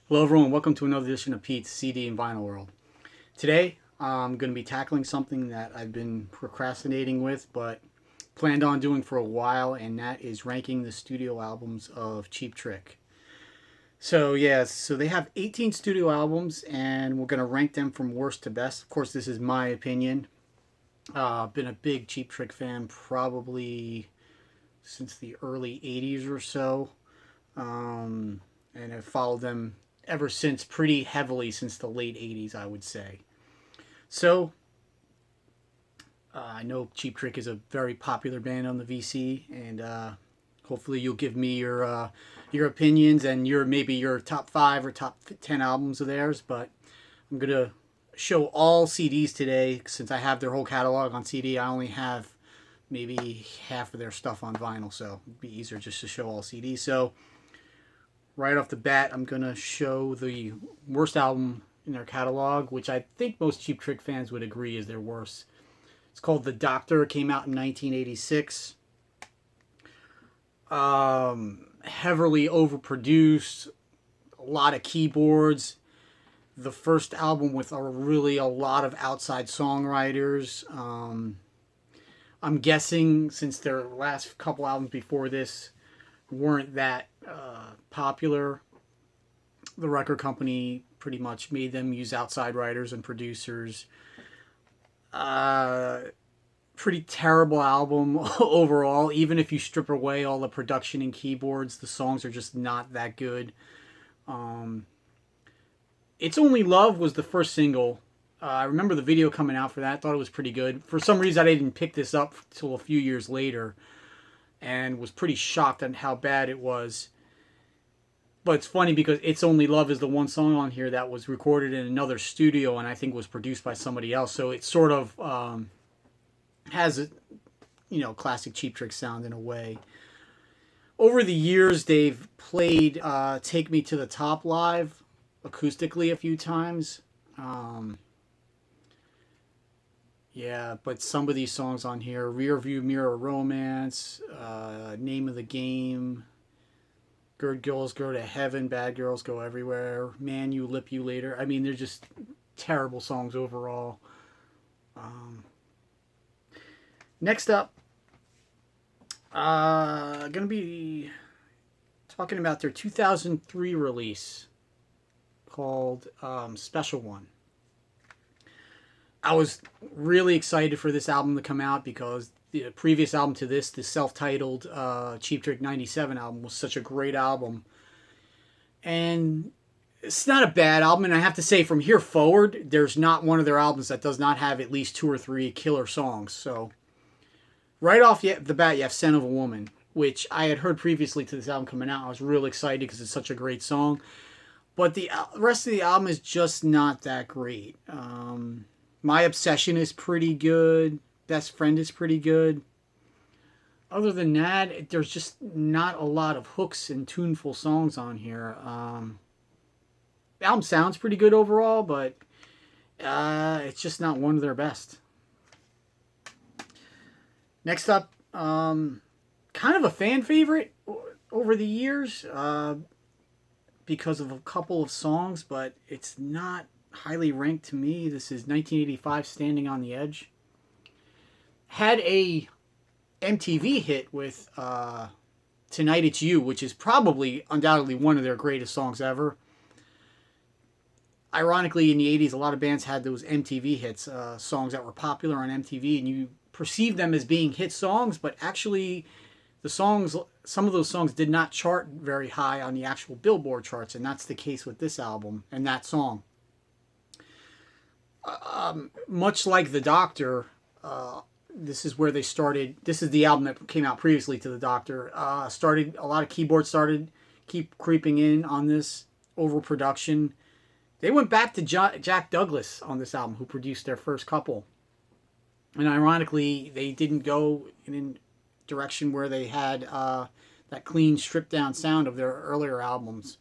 Hello everyone, welcome to another edition of Pete's CD and Vinyl World. Today I'm going to be tackling something that I've been procrastinating with but planned on doing for a while, and that is ranking the studio albums of Cheap Trick. So they have 18 studio albums and we're going to rank them from worst to best. Of course, this is my opinion. I've been a big Cheap Trick fan probably since the early 80s or so. And I've followed them ever since, pretty heavily since the late 80s, I would say. So, I know Cheap Trick is a very popular band on the VC, and hopefully you'll give me your opinions and maybe your top 5 or top 10 albums of theirs. But I'm going to show all CDs today. Since I have their whole catalog on CD, I only have maybe half of their stuff on vinyl, so it'd be easier just to show all CDs. So right off the bat, I'm going to show the worst album in their catalog, which I think most Cheap Trick fans would agree is their worst. It's called The Doctor. It came out in 1986. Heavily overproduced, a lot of keyboards. The first album with a lot of outside songwriters. I'm guessing since their last couple albums before this weren't that popular, the record company pretty much made them use outside writers and producers. Pretty terrible album overall. Even if you strip away all the production and keyboards, the songs are just not that good. It's Only Love was the first single. I remember the video coming out for that. Thought it was pretty good. For some reason, I didn't pick this up until a few years later, and was pretty shocked at how bad it was. But it's funny because It's Only Love is the one song on here that was recorded in another studio and I think was produced by somebody else. So it sort of has a classic Cheap Trick sound in a way. Over the years, they've played Take Me to the Top live acoustically a few times. But some of these songs on here, Rear View Mirror Romance, Name of the Game, Good Girls Go to Heaven, Bad Girls Go Everywhere, Man You Lip You Later. I mean, they're just terrible songs overall. Next up, going to be talking about their 2003 release called Special One. I was really excited for this album to come out because the previous album to this, the self-titled Cheap Trick 97 album, was such a great album. And it's not a bad album, and I have to say from here forward, there's not one of their albums that does not have at least 2 or 3 killer songs. So right off the bat, you have Scent of a Woman, which I had heard previously to this album coming out. I was really excited because it's such a great song. But the rest of the album is just not that great. My Obsession is pretty good. Best Friend is pretty good. Other than that, there's just not a lot of hooks and tuneful songs on here. The album sounds pretty good overall, but it's just not one of their best. Next up, kind of a fan favorite over the years because of a couple of songs, but it's not highly ranked to me. This is 1985 Standing on the Edge. Had a MTV hit with Tonight It's You, which is probably undoubtedly one of their greatest songs ever. Ironically, in the 80s, a lot of bands had those MTV hits, songs that were popular on MTV, and you perceive them as being hit songs, but actually some of those songs did not chart very high on the actual Billboard charts, and that's the case with this album and that song. Much like The Doctor, this is where they started. This is the album that came out previously to The Doctor. A lot of keyboards started keep creeping in on this overproduction. They went back to Jack Douglas on this album, who produced their first couple. And ironically, they didn't go in a direction where they had that clean, stripped down sound of their earlier albums.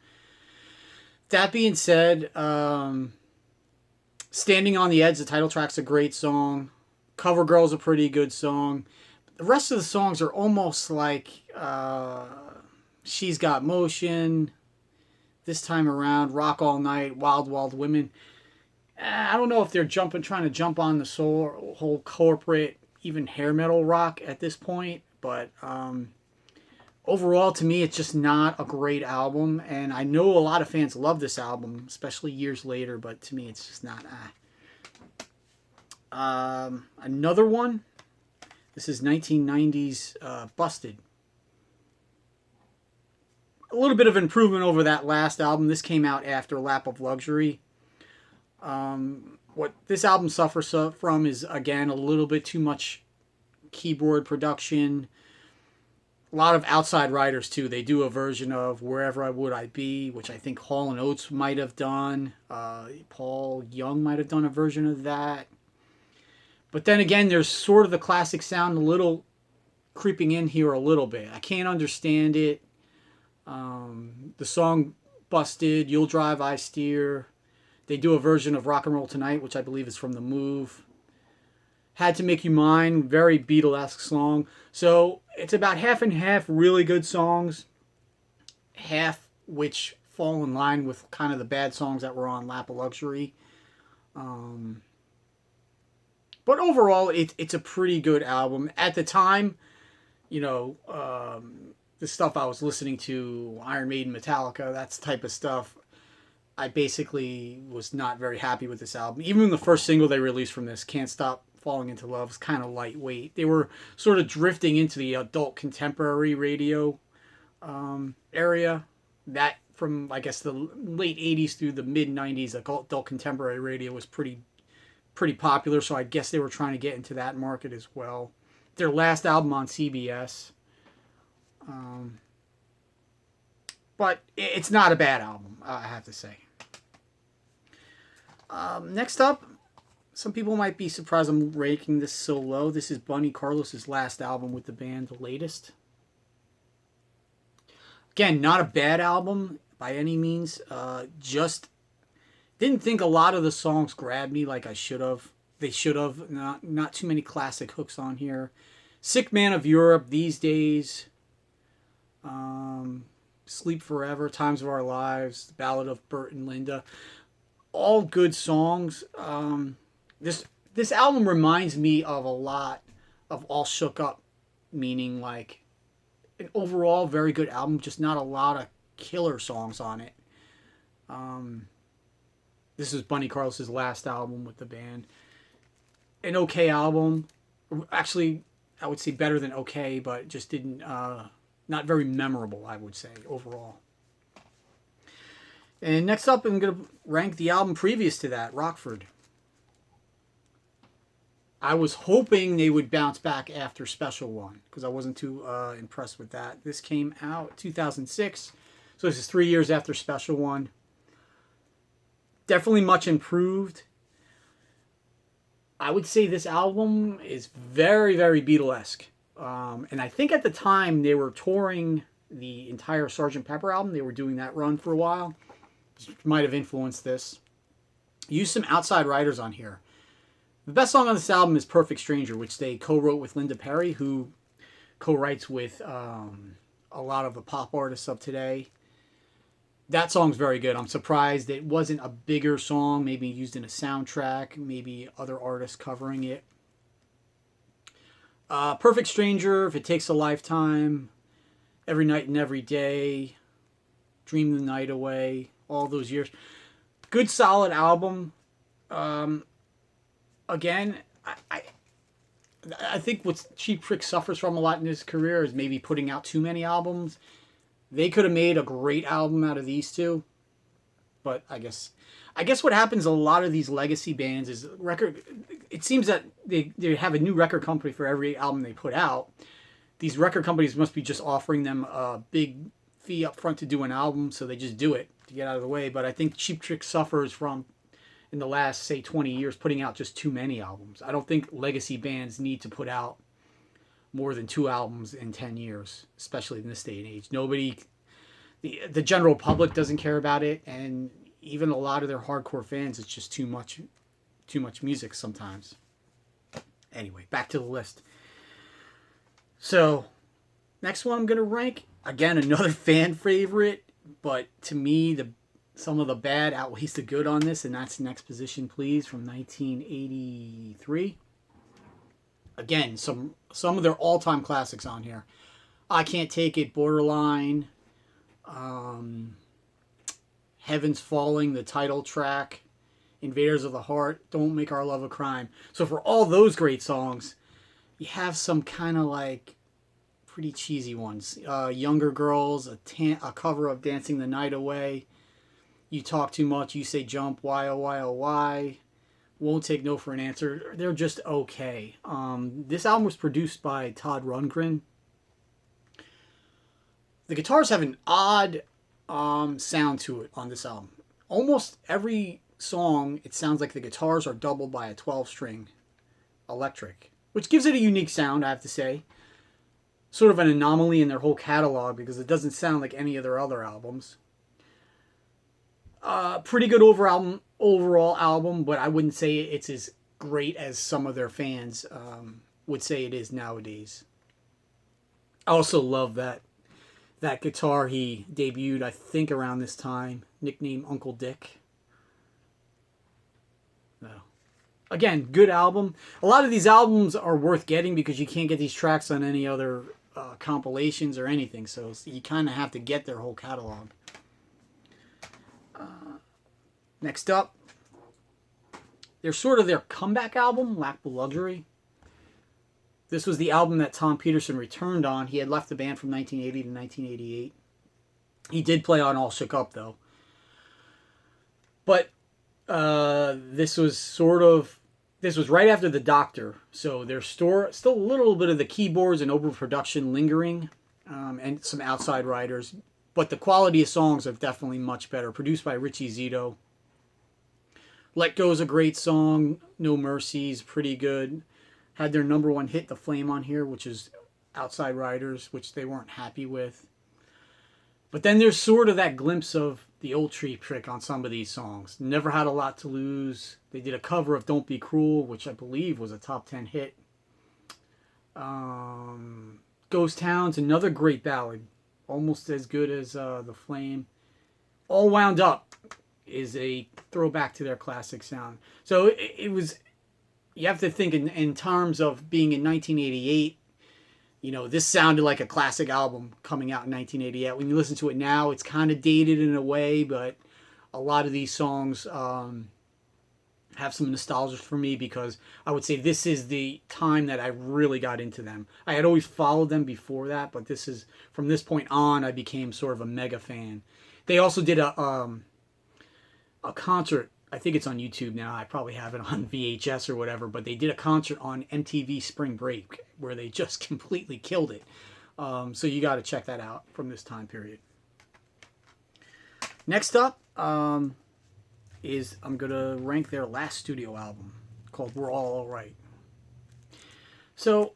That being said, Standing on the Edge, the title track's a great song. Cover Girl's a pretty good song. The rest of the songs are almost like She's Got Motion, this time around, Rock All Night, Wild Wild Women. I don't know if they're trying to jump on the whole corporate, even hair metal rock at this point, but overall, to me, it's just not a great album. And I know a lot of fans love this album, especially years later, but to me, it's just not. Another one. This is 1990's Busted. A little bit of improvement over that last album. This came out after Lap of Luxury. What this album suffers from is, again, a little bit too much keyboard production. A lot of outside writers, too. They do a version of Wherever I Would I Be, which I think Hall & Oates might have done. Paul Young might have done a version of that. But then again, there's sort of the classic sound a little creeping in here a little bit. I can't understand it. The song Busted, You'll Drive, I Steer. They do a version of Rock and Roll Tonight, which I believe is from The Move. Had to Make You Mine, very Beatlesque song. So it's about half and half really good songs, half which fall in line with kind of the bad songs that were on Lap of Luxury. But overall, it's a pretty good album. At the time, you know, the stuff I was listening to, Iron Maiden, Metallica, that type of stuff, I basically was not very happy with this album. Even the first single they released from this, Can't Stop Falling Into Love, was kind of lightweight. They were sort of drifting into the adult contemporary radio area. That from, I guess, the late 80s through the mid 90s, adult contemporary radio was pretty popular, so I guess they were trying to get into that market as well. Their last album on CBS. But it's not a bad album, I have to say. Next up, some people might be surprised I'm ranking this so low. This is Bunny Carlos's last album with the band, the latest. Again, not a bad album by any means. Just didn't think a lot of the songs grabbed me like I should have. They should have. Not too many classic hooks on here. Sick Man of Europe, These Days. Sleep Forever, Times of Our Lives, The Ballad of Bert and Linda. All good songs. This album reminds me of a lot of All Shook Up, meaning like an overall very good album, just not a lot of killer songs on it. This is Bunny Carlos's last album with the band. An okay album. Actually, I would say better than okay, but just didn't... not very memorable, I would say, overall. And next up, I'm going to rank the album previous to that, Rockford. I was hoping they would bounce back after Special One, because I wasn't too impressed with that. This came out 2006, so this is 3 years after Special One. Definitely much improved. I would say this album is very, very Beatlesque. And I think at the time they were touring the entire Sgt. Pepper album. They were doing that run for a while. Which might have influenced this. Used some outside writers on here. The best song on this album is Perfect Stranger, which they co-wrote with Linda Perry, who co-writes with a lot of the pop artists of today. That song's very good. I'm surprised it wasn't a bigger song, maybe used in a soundtrack, maybe other artists covering it. Perfect Stranger, If It Takes a Lifetime, Every Night and Every Day, Dream the Night Away, all those years. Good, solid album. Again, I think what Cheap Trick suffers from a lot in his career is maybe putting out too many albums. They could have made a great album out of these two. But I guess what happens a lot of these legacy bands is it seems that they have a new record company for every album they put out. These record companies must be just offering them a big fee up front to do an album, so they just do it to get out of the way. But I think Cheap Trick suffers from, in the last, say, 20 years, putting out just too many albums. I don't think legacy bands need to put out more than 2 albums in 10 years, especially in this day and age. The general public doesn't care about it, and even a lot of their hardcore fans, it's just too much music sometimes. Anyway, back to the list. So, next one I'm going to rank, again, another fan favorite, but to me, the Some of the bad outweighs the good on this, and that's Next Position Please from 1983. Again, some of their all-time classics on here. I Can't Take It, Borderline, Heaven's Falling, the title track, Invaders of the Heart, Don't Make Our Love a Crime. So for all those great songs, you have some kind of like pretty cheesy ones. Younger Girls, a cover of Dancing the Night Away, You Talk Too Much, You Say Jump, Why Oh Why Oh Why, Won't Take No for an Answer. They're just okay. This album was produced by Todd Rundgren. The guitars have an odd sound to it on this album. Almost every song, it sounds like the guitars are doubled by a 12-string electric, which gives it a unique sound, I have to say. Sort of an anomaly in their whole catalog because it doesn't sound like any of their other albums. Pretty good overall album, but I wouldn't say it's as great as some of their fans would say it is nowadays. I also love that guitar he debuted, I think, around this time, nicknamed Uncle Dick. Again, good album. A lot of these albums are worth getting because you can't get these tracks on any other compilations or anything, so you kind of have to get their whole catalog. Next up, they're sort of their comeback album, Lack the Luxury. This was the album that Tom Peterson returned on. He had left the band from 1980 to 1988. He did play on All Shook Up, though. But this was right after The Doctor, so there's still a little bit of the keyboards and overproduction lingering, and some outside writers. But the quality of songs are definitely much better. Produced by Richie Zito. Let Go's a great song. No Mercy's pretty good. Had their number one hit, The Flame, on here, which is outside writers, which they weren't happy with. But then there's sort of that glimpse of the old Tree Trick on some of these songs. Never Had a Lot to Lose. They did a cover of Don't Be Cruel, which I believe was a top 10 hit. Ghost Town's another great ballad. Almost as good as The Flame. All Wound Up is a throwback to their classic sound. So it was, you have to think in terms of being in 1988, you know, this sounded like a classic album coming out in 1988. When you listen to it now, it's kind of dated in a way, but a lot of these songs have some nostalgia for me because I would say this is the time that I really got into them. I had always followed them before that, but this is, from this point on, I became sort of a mega fan. They also did a concert. I think it's on YouTube now. I probably have it on VHS or whatever, but they did a concert on MTV Spring Break where they just completely killed it. So you got to check that out from this time period. Next up is I'm going to rank their last studio album called We're All Alright. So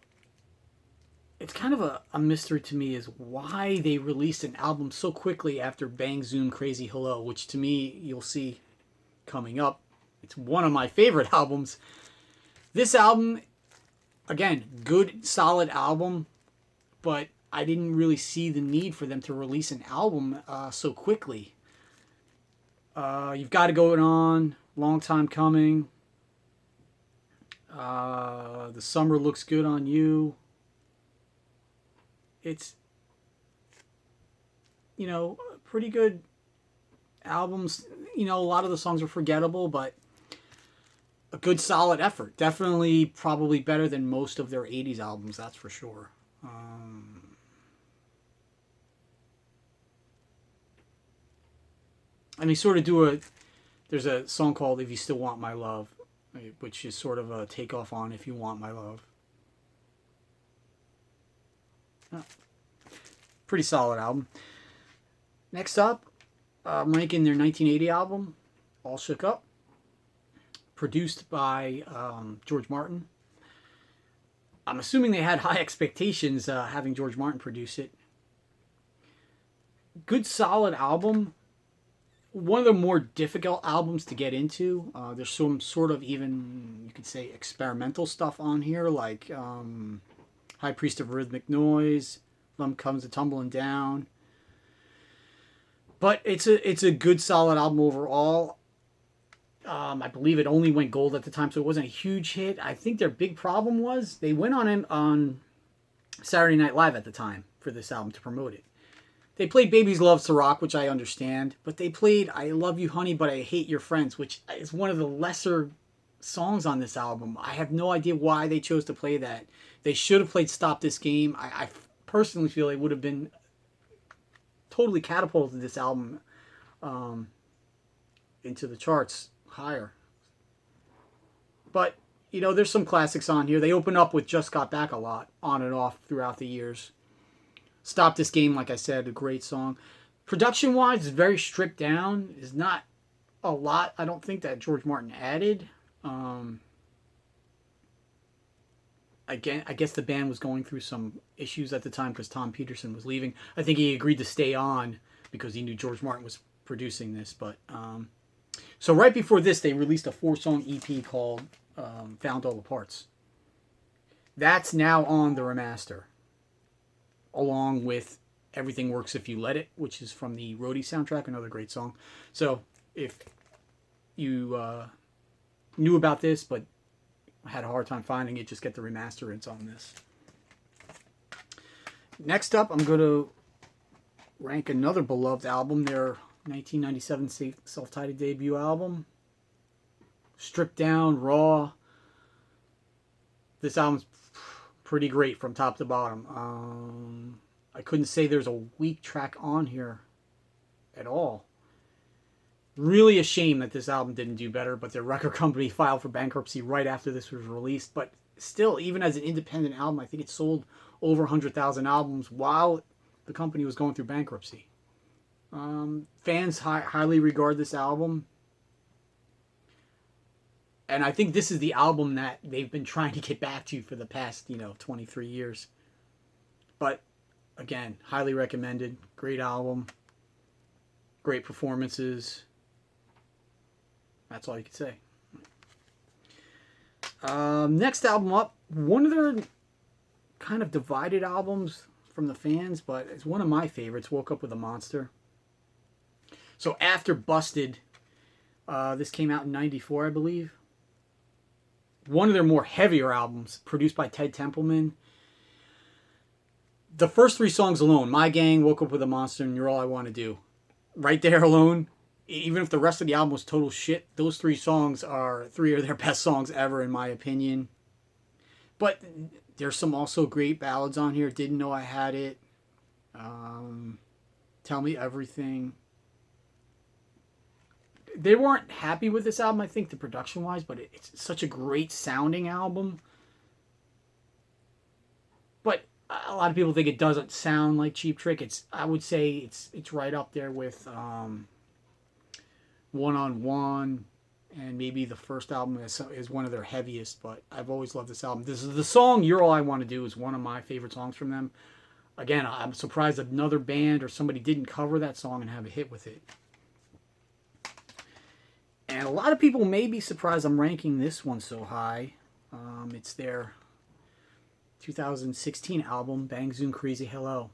it's kind of a mystery to me is why they released an album so quickly after Bang Zoom Crazy Hello, which to me, you'll see coming up. It's one of my favorite albums. This album, again, good, solid album, but I didn't really see the need for them to release an album so quickly. You've Got to Go It On, Long Time Coming. The Summer Looks Good on You. It's, you know, pretty good albums. You know, a lot of the songs are forgettable, but a good solid effort. Definitely probably better than most of their 80s albums, that's for sure. And they sort of there's a song called If You Still Want My Love, which is sort of a takeoff on If You Want My Love. Oh, pretty solid album. Next up, ranking their 1980 album, All Shook Up, produced by George Martin. I'm assuming they had high expectations having George Martin produce it. Good, solid album. One of the more difficult albums to get into. There's some sort of even, you could say, experimental stuff on here, like High Priest of Rhythmic Noise, Lump Comes a Tumbling Down. But it's a good solid album overall. I believe it only went gold at the time, so it wasn't a huge hit. I think their big problem was they went on Saturday Night Live at the time for this album to promote it. They played Baby's Loves to Rock, which I understand, but they played I Love You Honey, But I Hate Your Friends, which is one of the lesser songs on this album. I have no idea why they chose to play that. They should have played Stop This Game. I personally feel it would have been totally catapulted this album into the charts higher. But, you know, there's some classics on here. They open up with Just Got Back a lot, on and off throughout the years. Stop This Game, like I said, a great song. Production-wise, it's very stripped down. It's not a lot, I don't think, that George Martin added. Again, I guess the band was going through some issues at the time because Tom Peterson was leaving. I think he agreed to stay on because he knew George Martin was producing this. But so right before this, they released a 4-song EP called Found All the Parts. That's now on the remaster, along with Everything Works If You Let It, which is from the Roadie soundtrack, another great song. So if you knew about this but had a hard time finding it, just get the remaster. It's on this. Next up, I'm going to rank another beloved album, their 1997 self-titled debut album. Stripped down, raw. This album's pretty great from top to bottom. I couldn't say there's a weak track on here at all. Really a shame that this album didn't do better, but their record company filed for bankruptcy right after this was released. But still, even as an independent album, I think it sold over 100,000 albums while the company was going through bankruptcy. Fans highly regard this album. And I think this is the album that they've been trying to get back to for the past, 23 years. But, again, highly recommended. Great album. Great performances. That's all you can say. Next album up, one of their kind of divided albums from the fans, but it's one of my favorites, Woke Up With a Monster. So after Busted, this came out in 94, I believe. One of their more heavier albums, produced by Ted Templeman. The first 3 songs alone, My Gang, Woke Up With a Monster, and You're All I Want to Do. Right there alone, even if the rest of the album was total shit, those 3 songs are 3 of their best songs ever, in my opinion. But there's some also great ballads on here. Didn't Know I Had It. Tell Me Everything. They weren't happy with this album, I think, the production-wise, but it's such a great sounding album. But a lot of people think it doesn't sound like Cheap Trick. I would say it's right up there with One on One, and maybe the first album is one of their heaviest. But I've always loved this album. This is the song "You're All I Want to Do" is one of my favorite songs from them. Again, I'm surprised another band or somebody didn't cover that song and have a hit with it. And a lot of people may be surprised I'm ranking this one so high. It's their 2016 album, Bang Zoom Crazy Hello.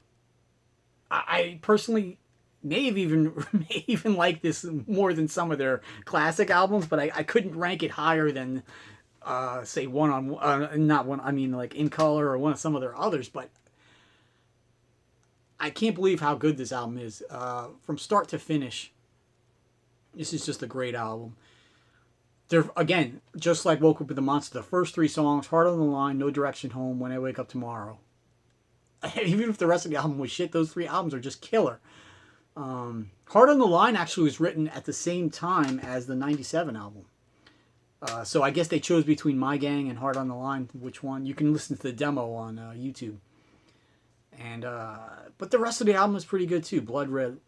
I personally may even like this more than some of their classic albums, but I couldn't rank it higher than, say, like In Color or one of some of their others. But I can't believe how good this album is. From start to finish, this is just a great album. They're, again, just like Woke Up With a Monster, the first 3 songs, Heart on the Line, No Direction Home, When I Wake Up Tomorrow. Even if the rest of the album was shit, those 3 albums are just killer. Heart on the Line actually was written at the same time as the 97 album. So I guess they chose between My Gang and Heart on the Line, which one. You can listen to the demo on YouTube. And but the rest of the album is pretty good too. Blood Red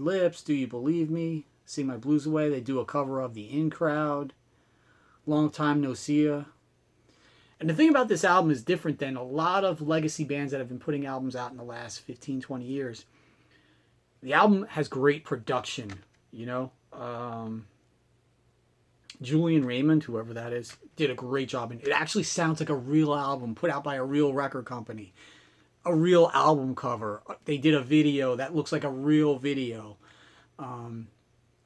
Lips, Do You Believe Me, Sing My Blues Away. They do a cover of The In Crowd, Long Time No See Ya. And the thing about this album is different than a lot of legacy bands that have been putting albums out in the last 15, 20 years. The album has great production, Julian Raymond, whoever that is, did a great job. And it actually sounds like a real album put out by a real record company. a real album cover. They did a video that looks like a real video.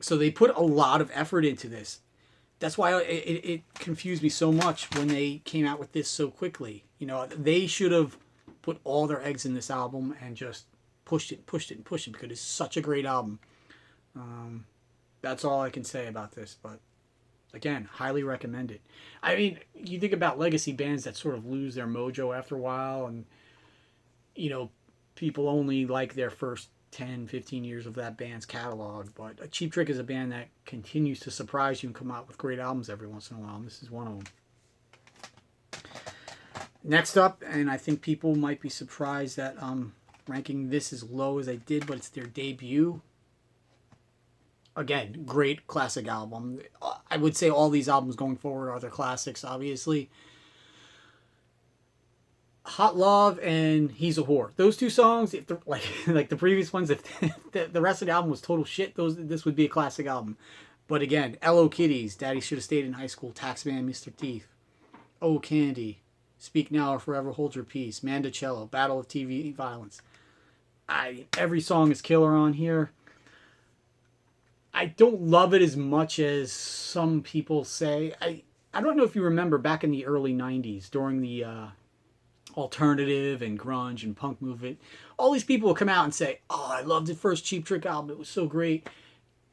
So they put a lot of effort into this. That's why it confused me so much when they came out with this so quickly. You know, they should have put all their eggs in this album and just pushed it, pushed it, and pushed it because it's such a great album. That's all I can say about this. But again, highly recommend it. I mean, you think about legacy bands that sort of lose their mojo after a while, and you know, people only like their first 10, 15 years of that band's catalog. But Cheap Trick is a band that continues to surprise you and come out with great albums every once in a while. And this is one of them. Next up, and I think people might be surprised that I'm ranking this as low as I did, but it's their debut. Again, great classic album. I would say all these albums going forward are their classics, obviously. Hot Love and He's a Whore. Those two songs, if like the previous ones, if the rest of the album was total shit, this would be a classic album. But again, L.O. Kitties, Daddy Should Have Stayed in High School, Taxman, Mr. Thief, Oh Candy, Speak Now or Forever Hold Your Peace, Mandocello, Battle of TV Violence. Every song is killer on here. I don't love it as much as some people say. I don't know if you remember back in the early 90s during the alternative and grunge and punk movement, all these people will come out and say, oh, I loved the first Cheap Trick album, it was so great.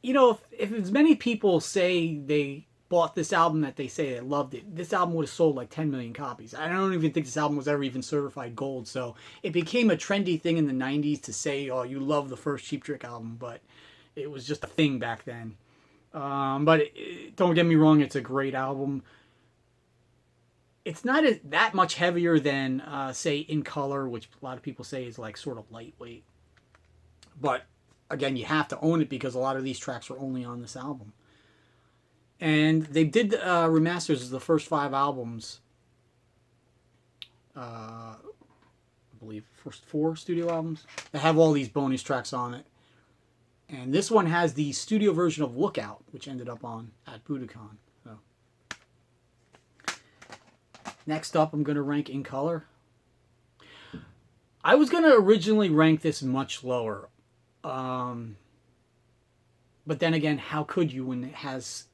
You know, if as many people say they bought this album that they say they loved it, this album would have sold like 10 million copies. I don't even think this album was ever even certified gold. So it became a trendy thing in the 90s to say, oh, you love the first Cheap Trick album, but it was just a thing back then. But don't get me wrong, it's a great album. It's not that much heavier than, say, In Color, which a lot of people say is like sort of lightweight. But again, you have to own it because a lot of these tracks are only on this album. And they did remasters of the first 5 albums. I believe first 4 studio albums. They have all these bonus tracks on it. And this one has the studio version of Lookout, which ended up on at Budokan. So. Next up, I'm going to rank In Color. I was going to originally rank this much lower. But then again, how could you when it has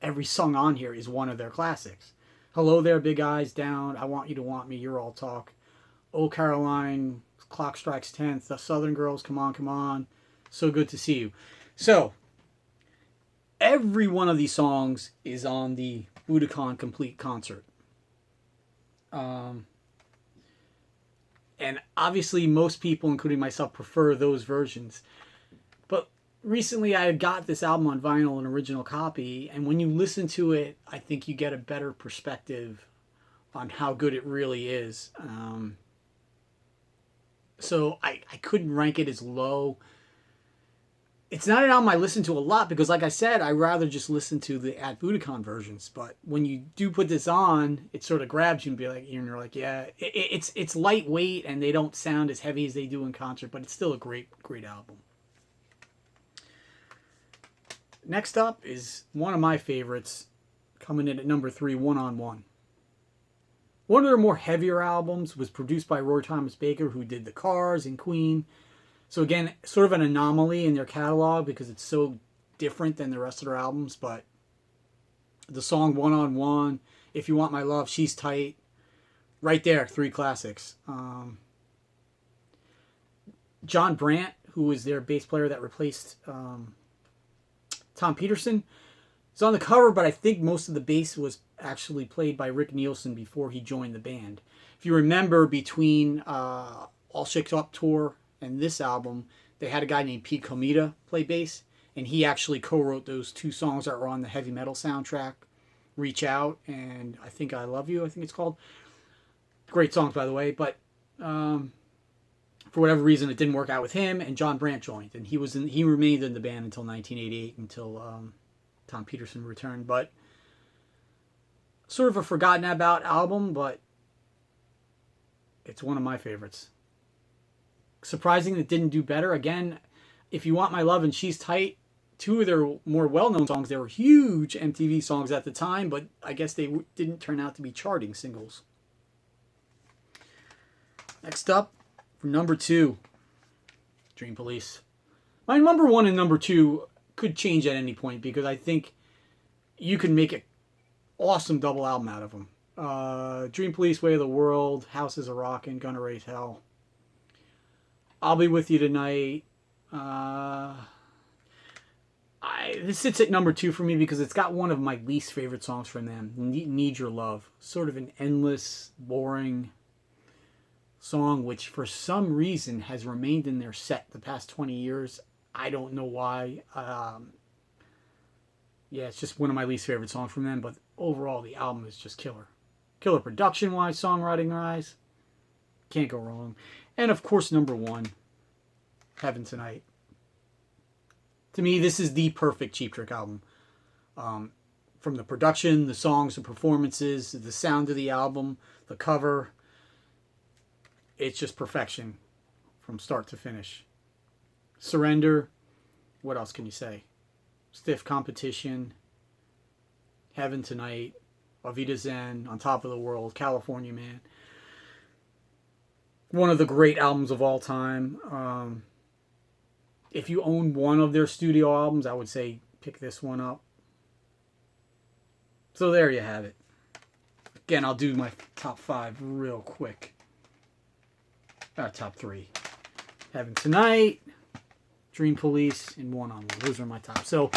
every song on here is one of their classics? Hello There, Big Eyes Down, I Want You to Want Me, You're All Talk, Oh Caroline, Clock Strikes 10th, The Southern Girls, Come On, Come On, So Good to See You. So, every one of these songs is on the Budokan Complete concert. And obviously most people, including myself, prefer those versions. But recently I had got this album on vinyl, an original copy, and when you listen to it, I think you get a better perspective on how good it really is. So I couldn't rank it as low. It's not an album I listen to a lot because, like I said, I rather just listen to the at Budokan versions. But when you do put this on, it sort of grabs you and you're like, yeah, it's lightweight and they don't sound as heavy as they do in concert, but it's still a great album. Next up is one of my favorites, coming in at number 3, One on One. One of their more heavier albums was produced by Roy Thomas Baker, who did The Cars and Queen. So again, sort of an anomaly in their catalog because it's so different than the rest of their albums. But the song One on One, If You Want My Love, She's Tight, right there, 3 classics. John Brandt, who was their bass player that replaced Tom Peterson, is on the cover, but I think most of the bass was actually played by Rick Nielson before he joined the band. If you remember, between All Shook Up Tour and this album, they had a guy named Pete Comita play bass, and he actually co-wrote those 2 songs that were on the heavy metal soundtrack, Reach Out and I Think I Love You, I think it's called. Great songs, by the way, but for whatever reason it didn't work out with him, and John Brandt joined, and he remained in the band until 1988, until Tom Peterson returned. But sort of a forgotten about album, but it's one of my favorites. Surprising it didn't do better. Again, If You Want My Love and She's Tight, 2 of their more well-known songs. They were huge MTV songs at the time, but I guess they didn't turn out to be charting singles. Next up, For number 2, Dream Police. My number 1 and number 2 could change at any point because I think you can make an awesome double album out of them. Dream Police, Way of the World, House is a Rockin', Gonna Raise Hell. I'll Be With You Tonight. This sits at number 2 for me because it's got one of my least favorite songs from them, Need Your Love. Sort of an endless, boring song, which for some reason has remained in their set the past 20 years. I don't know why. Yeah, it's just one of my least favorite songs from them, but overall the album is just killer. Killer production-wise, songwriting-wise. Can't go wrong. And of course, number 1, Heaven Tonight. To me, this is the perfect Cheap Trick album. From the production, the songs, the performances, the sound of the album, the cover. It's just perfection from start to finish. Surrender. What else can you say? Stiff Competition. Heaven Tonight. Avita Zen. On Top of the World. California Man. One of the great albums of all time. If you own one of their studio albums, I would say pick this one up. So there you have it. Again, I'll do my top 5 real quick. Top 3. Heaven Tonight, Dream Police, and One on One. Those are my top. So,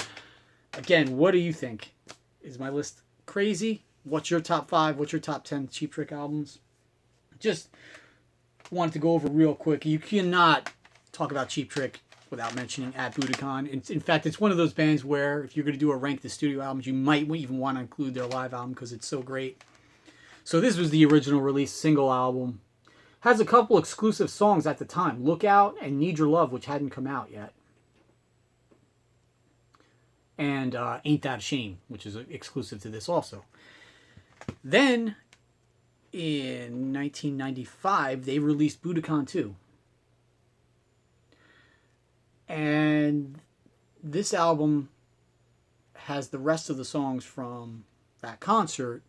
again, what do you think? Is my list crazy? What's your top 5? What's your top 10 Cheap Trick albums? Just wanted to go over real quick. You cannot talk about Cheap Trick without mentioning At Budokan. In fact, it's one of those bands where if you're going to do a rank the studio albums, you might even want to include their live album because it's so great. So this was the original release single album. Has a couple exclusive songs at the time. Lookout and Need Your Love, which hadn't come out yet. And Ain't That a Shame, which is exclusive to this also. Then, in 1995, they released Budokan 2. And this album has the rest of the songs from that concert.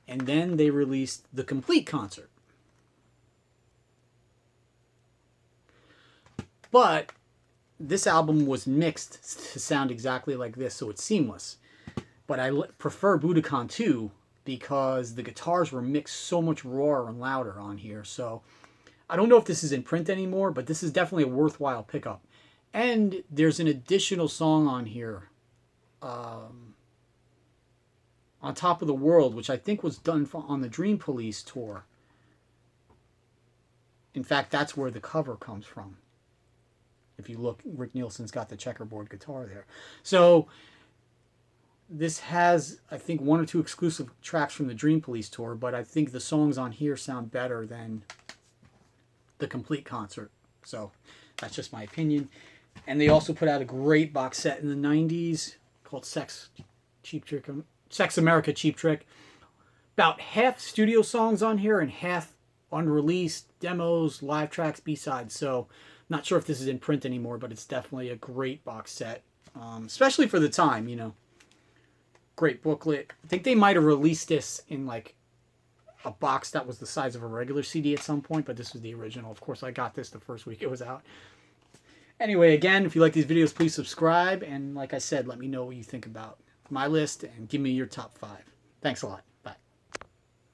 And then they released the complete concert. But this album was mixed to sound exactly like this, so it's seamless. But I prefer Budokan 2 because the guitars were mixed so much rawer and louder on here. So I don't know if this is in print anymore, but this is definitely a worthwhile pickup. And there's an additional song on here, On Top of the World, which I think was done on the Dream Police tour. In fact, that's where the cover comes from. If you look, Rick Nielsen's got the checkerboard guitar there. So this has, I think, 1 or 2 exclusive tracks from the Dream Police tour, but I think the songs on here sound better than the complete concert. So that's just my opinion. And they also put out a great box set in the 90s called Sex America Cheap Trick. About half studio songs on here and half unreleased demos, live tracks, B-sides. So not sure if this is in print anymore, but it's definitely a great box set, especially for the time, you know. Great booklet. I think they might have released this in like a box that was the size of a regular CD at some point, but this was the original. Of course, I got this the first week it was out. Anyway, again, if you like these videos, please subscribe. And like I said, let me know what you think about my list and give me your top 5. Thanks a lot.